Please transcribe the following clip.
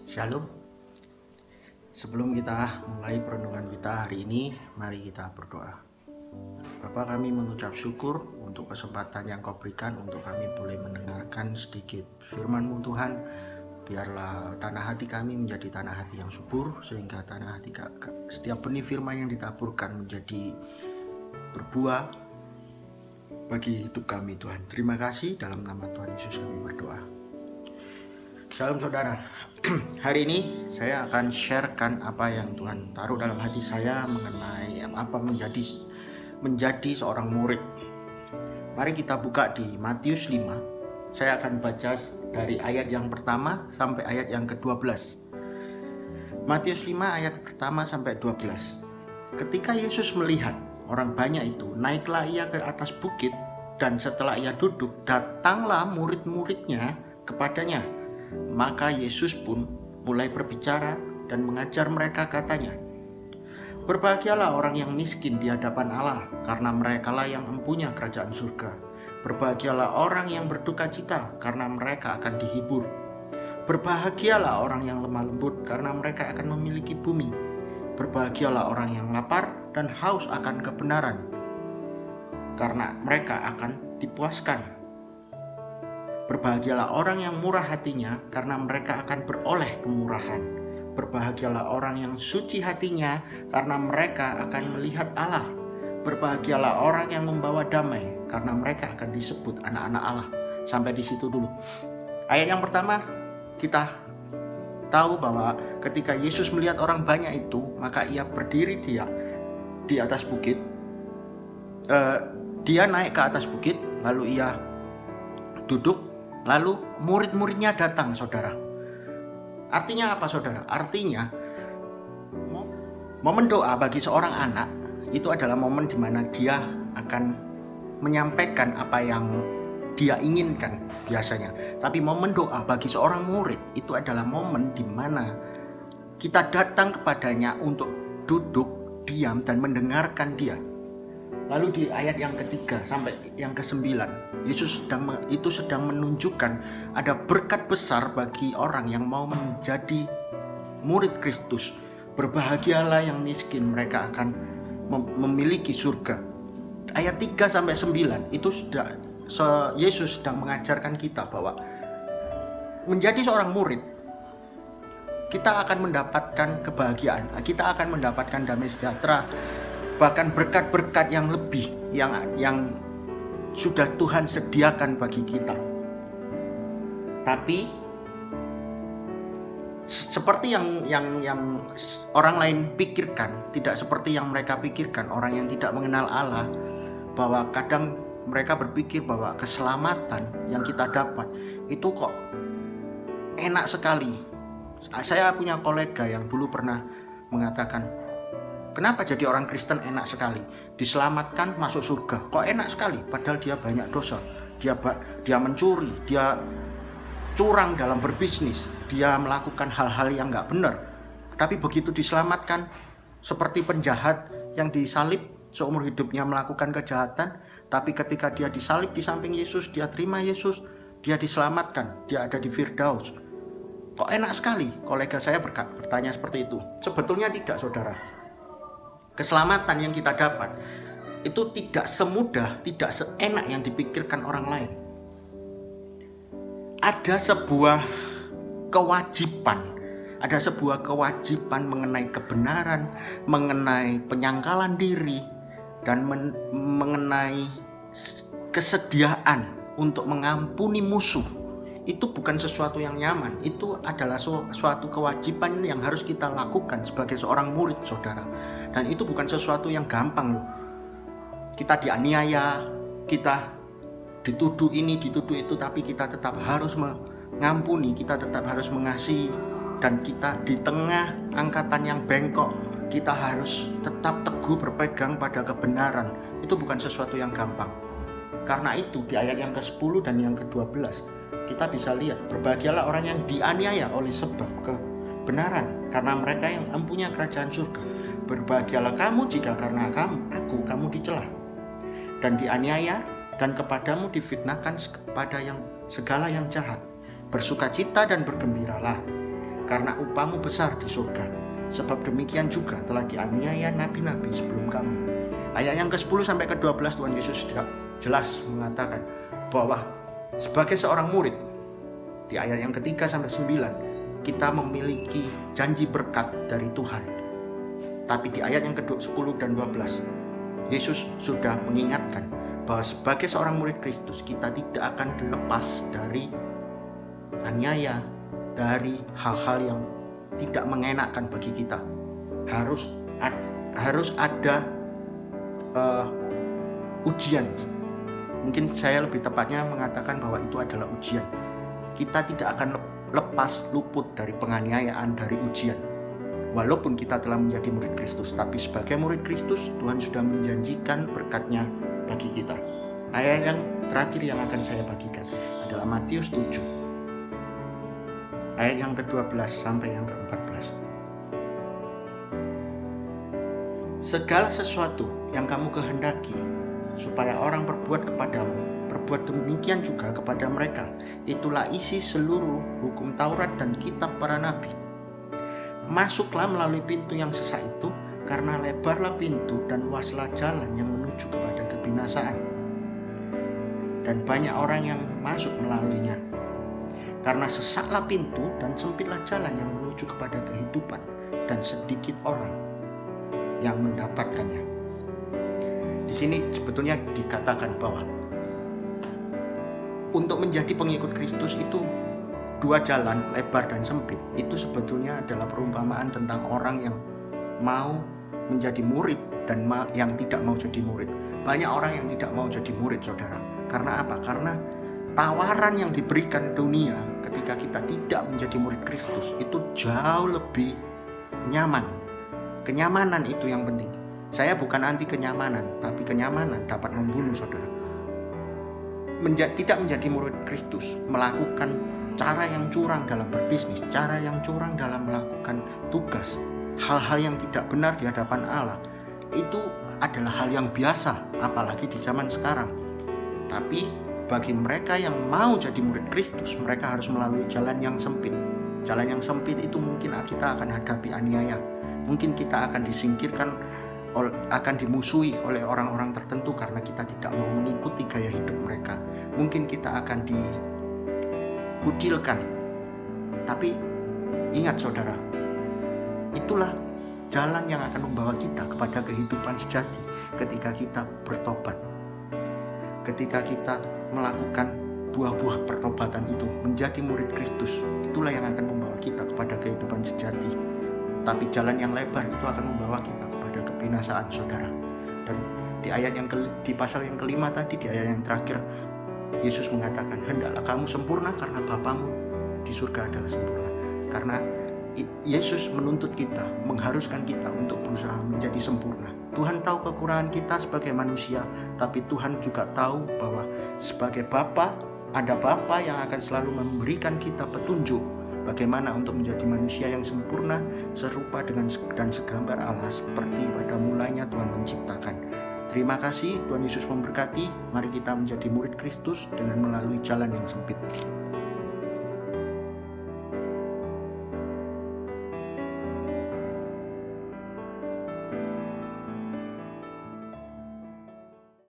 Shalom. Sebelum kita mulai perenungan kita hari ini, mari kita berdoa. Bapa, kami mengucap syukur untuk kesempatan yang Kau berikan untuk kami boleh mendengarkan sedikit firman-Mu Tuhan. Biarlah tanah hati kami menjadi tanah hati yang subur, sehingga tanah hati setiap benih firman yang ditaburkan menjadi berbuah bagi hidup kami, Tuhan. Terima kasih, dalam nama Tuhan Yesus kami berdoa. Shalom saudara. Hari ini saya akan sharekan apa yang Tuhan taruh dalam hati saya mengenai apa menjadi seorang murid. Mari kita buka di Matius 5. Saya akan baca dari ayat yang pertama sampai ayat yang ke-12. Matius 5 ayat pertama sampai 12. Ketika Yesus melihat orang banyak itu, naiklah ia ke atas bukit, dan setelah ia duduk, datanglah murid-muridnya kepadanya. Maka Yesus pun mulai berbicara dan mengajar mereka, katanya, "Berbahagialah orang yang miskin di hadapan Allah, karena merekalah yang mempunyai kerajaan surga. Berbahagialah orang yang berduka cita, karena mereka akan dihibur. Berbahagialah orang yang lemah lembut, karena mereka akan memiliki bumi. Berbahagialah orang yang lapar dan haus akan kebenaran, karena mereka akan dipuaskan. Berbahagialah orang yang murah hatinya, karena mereka akan beroleh kemurahan. Berbahagialah orang yang suci hatinya, karena mereka akan melihat Allah. Berbahagialah orang yang membawa damai, karena mereka akan disebut anak-anak Allah." Sampai di situ dulu. Ayat yang pertama, kita tahu bahwa ketika Yesus melihat orang banyak itu, maka ia berdiri di atas bukit. Dia naik ke atas bukit, lalu ia duduk. Lalu murid-muridnya datang, saudara. Artinya apa, saudara? Artinya momen doa bagi seorang anak itu adalah momen di mana dia akan menyampaikan apa yang dia inginkan biasanya. Tapi momen doa bagi seorang murid itu adalah momen di mana kita datang kepadanya untuk duduk, diam, dan mendengarkan dia. Lalu di ayat yang ketiga sampai yang ke-9, Yesus sedang menunjukkan ada berkat besar bagi orang yang mau menjadi murid Kristus. Berbahagialah yang miskin, mereka akan memiliki surga. Ayat 3 sampai 9 itu Yesus sedang mengajarkan kita bahwa menjadi seorang murid, kita akan mendapatkan kebahagiaan, kita akan mendapatkan damai sejahtera, bahkan berkat-berkat yang lebih yang sudah Tuhan sediakan bagi kita. Tapi seperti yang orang lain pikirkan, tidak seperti yang mereka pikirkan, orang yang tidak mengenal Allah, bahwa kadang mereka berpikir bahwa keselamatan yang kita dapat itu kok enak sekali. Saya punya kolega yang dulu pernah mengatakan, "Kenapa jadi orang Kristen enak sekali? Diselamatkan, masuk surga. Kok enak sekali? Padahal dia banyak dosa. Dia mencuri, dia curang dalam berbisnis, dia melakukan hal-hal yang nggak benar. Tapi begitu diselamatkan, seperti penjahat yang disalib seumur hidupnya melakukan kejahatan, tapi ketika dia disalib di samping Yesus, dia terima Yesus, dia diselamatkan, dia ada di Firdaus. Kok enak sekali?" Kolega saya bertanya seperti itu. Sebetulnya tidak, saudara. Keselamatan yang kita dapat itu tidak semudah, tidak seenak yang dipikirkan orang lain. Ada sebuah kewajiban mengenai kebenaran, mengenai penyangkalan diri, dan mengenai kesediaan untuk mengampuni musuh. Itu bukan sesuatu yang nyaman, itu adalah suatu kewajiban yang harus kita lakukan sebagai seorang murid, saudara. Dan itu bukan sesuatu yang gampang loh. Kita dianiaya, kita dituduh ini, dituduh itu, tapi kita tetap harus mengampuni, kita tetap harus mengasihi. Dan kita di tengah angkatan yang bengkok, kita harus tetap teguh berpegang pada kebenaran. Itu bukan sesuatu yang gampang. Karena itu di ayat yang ke-10 dan yang ke-12 kita bisa lihat, berbahagialah orang yang dianiaya oleh sebab kebenaran, karena mereka yang mempunyai kerajaan surga. Berbahagialah kamu jika karena kamu dicela dan dianiaya, dan kepadamu difitnahkan kepada segala yang jahat. Bersukacita dan bergembiralah, karena upahmu besar di surga. Sebab demikian juga telah dianiaya nabi-nabi sebelum kamu. Ayat yang ke-10 sampai ke-12 Tuhan Yesus jelas mengatakan bahwa sebagai seorang murid, di ayat yang ke-3 sampai 9 kita memiliki janji berkat dari Tuhan. Tapi di ayat yang ke-10 dan 12 Yesus sudah mengingatkan bahwa sebagai seorang murid Kristus kita tidak akan lepas dari aniaya, dari hal-hal yang tidak mengenakan bagi kita. Harus ada ujian. Mungkin saya lebih tepatnya mengatakan bahwa itu adalah ujian. Kita tidak akan lepas luput dari penganiayaan, dari ujian. Walaupun kita telah menjadi murid Kristus, tapi sebagai murid Kristus Tuhan sudah menjanjikan berkatnya bagi kita. Ayat yang terakhir yang akan saya bagikan adalah Matius 7 ayat yang ke-12 sampai yang ke-14. Segala sesuatu yang kamu kehendaki supaya orang perbuat kepadamu, perbuat demikian juga kepada mereka. Itulah isi seluruh hukum Taurat dan kitab para nabi. Masuklah melalui pintu yang sesak itu, karena lebarlah pintu dan luaslah jalan yang menuju kepada kebinasaan, dan banyak orang yang masuk melaluinya. Karena sesaklah pintu dan sempitlah jalan yang menuju kepada kehidupan, dan sedikit orang yang mendapatkannya. Di sini sebetulnya dikatakan bahwa untuk menjadi pengikut Kristus itu dua jalan, lebar dan sempit. Itu sebetulnya adalah perumpamaan tentang orang yang mau menjadi murid dan yang tidak mau jadi murid. Banyak orang yang tidak mau jadi murid, saudara. Karena apa? Karena tawaran yang diberikan dunia ketika kita tidak menjadi murid Kristus itu jauh lebih nyaman. Kenyamanan itu yang penting. Saya bukan anti kenyamanan, tapi kenyamanan dapat membunuh, saudara. Tidak menjadi murid Kristus, melakukan cara yang curang dalam berbisnis, cara yang curang dalam melakukan tugas, hal-hal yang tidak benar di hadapan Allah, itu adalah hal yang biasa, apalagi di zaman sekarang. Tapi bagi mereka yang mau jadi murid Kristus, mereka harus melalui jalan yang sempit. Jalan yang sempit itu mungkin kita akan hadapi aniaya, mungkin kita akan disingkirkan, akan dimusuhi oleh orang-orang tertentu karena kita tidak mau mengikuti gaya hidup mereka. Mungkin kita akan dikucilkan. Tapi ingat, saudara, itulah jalan yang akan membawa kita kepada kehidupan sejati ketika kita bertobat. Ketika kita melakukan buah-buah pertobatan itu, menjadi murid Kristus, itulah yang akan membawa kita kepada kehidupan sejati. Tapi jalan yang lebar itu akan membawa kita kepada kebinasaan, saudara. Dan di pasal yang kelima tadi, di ayat yang terakhir, Yesus mengatakan, hendaklah kamu sempurna karena Bapamu di surga adalah sempurna. Karena Yesus menuntut kita, mengharuskan kita untuk berusaha menjadi sempurna. Tuhan tahu kekurangan kita sebagai manusia, tapi Tuhan juga tahu bahwa sebagai Bapa, ada Bapa yang akan selalu memberikan kita petunjuk bagaimana untuk menjadi manusia yang sempurna, serupa dengan dan segambar Allah seperti pada mulanya Tuhan menciptakan. Terima kasih, Tuhan Yesus memberkati. Mari kita menjadi murid Kristus dengan melalui jalan yang sempit.